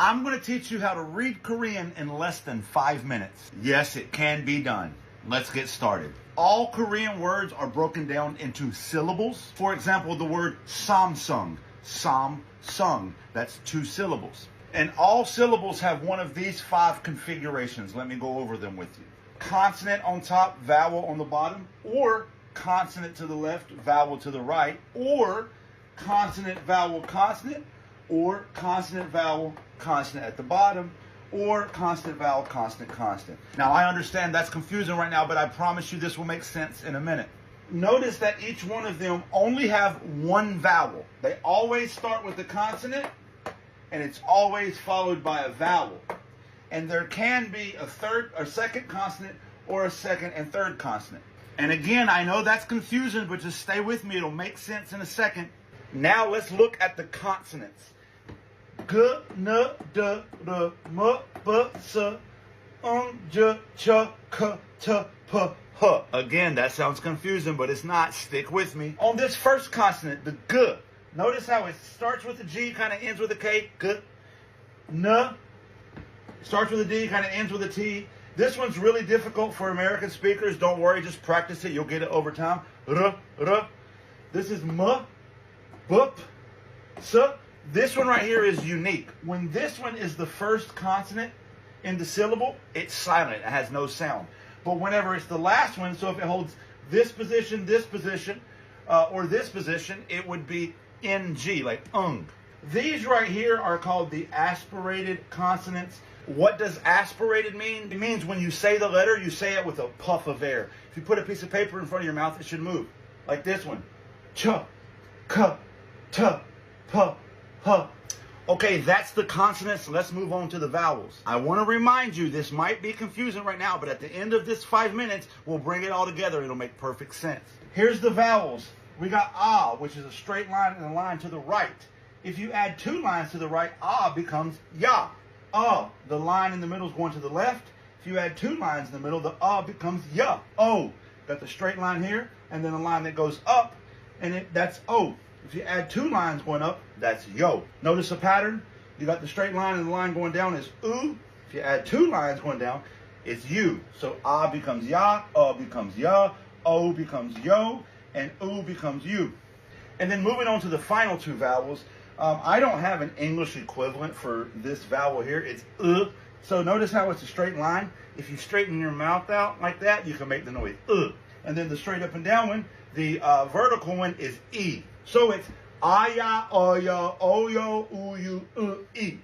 I'm going to teach you how to read Korean in less than 5 minutes. Yes, it can be done. Let's get started. All Korean words are broken down into syllables. For example, the word Samsung, Samsung, that's 2 syllables. And all syllables have one of these 5 configurations. Let me go over them with you. Consonant on top, vowel on the bottom, or consonant to the left, vowel to the right, or consonant, vowel, consonant, or consonant, vowel, consonant at the bottom, or consonant, vowel, consonant, consonant. Now, I understand that's confusing right now, but I promise you this will make sense in a minute. Notice that each one of them only have one vowel. They always start with the consonant, and it's always followed by a vowel. And there can be a third or second consonant or a second and third consonant. And again, I know that's confusing, but just stay with me. It'll make sense in a second. Now let's look at the consonants. G, N, D, R, M, B, S, J, Ch, K, T, P, H. Again, that sounds confusing, but it's not. Stick with me. On this first consonant, the G, notice how it starts with a G, kind of ends with a K. G, N, starts with a D, kind of ends with a T. This one's really difficult for American speakers. Don't worry, just practice it. You'll get it over time. R, R. This is M, B, S. This one right here is unique. When this one is the first consonant in the syllable, it's silent. It has no sound. But whenever it's the last one, so if it holds this position, or this position, it would be NG, like ung. These right here are called the aspirated consonants. What does aspirated mean? It means when you say the letter, you say it with a puff of air. If you put a piece of paper in front of your mouth, it should move. Like this one. Ch, K, T, P, H. Okay, that's the consonants. Let's move on to the vowels. I want to remind you, this might be confusing right now, but at the end of this 5 minutes, we'll bring it all together. It'll make perfect sense. Here's the vowels. We got ah, which is a straight line and a line to the right. If you add 2 lines to the right, ah becomes ya. The line in the middle is going to the left. If you add 2 lines in the middle, the becomes ya. O. Got the straight line here, and then a line that goes up, and that's O. If you add 2 lines going up, that's yo. Notice the pattern? You got the straight line, and the line going down is oo. If you add 2 lines going down, it's you. So becomes ya, becomes ya, O becomes yo, and oo becomes you. And then moving on to the final 2 vowels, I don't have an English equivalent for this vowel here. It's So notice how it's a straight line. If you straighten your mouth out like that, you can make the noise And then the straight up and down one, the vertical one is e. So it's aya, oya, oyo, uyu, e.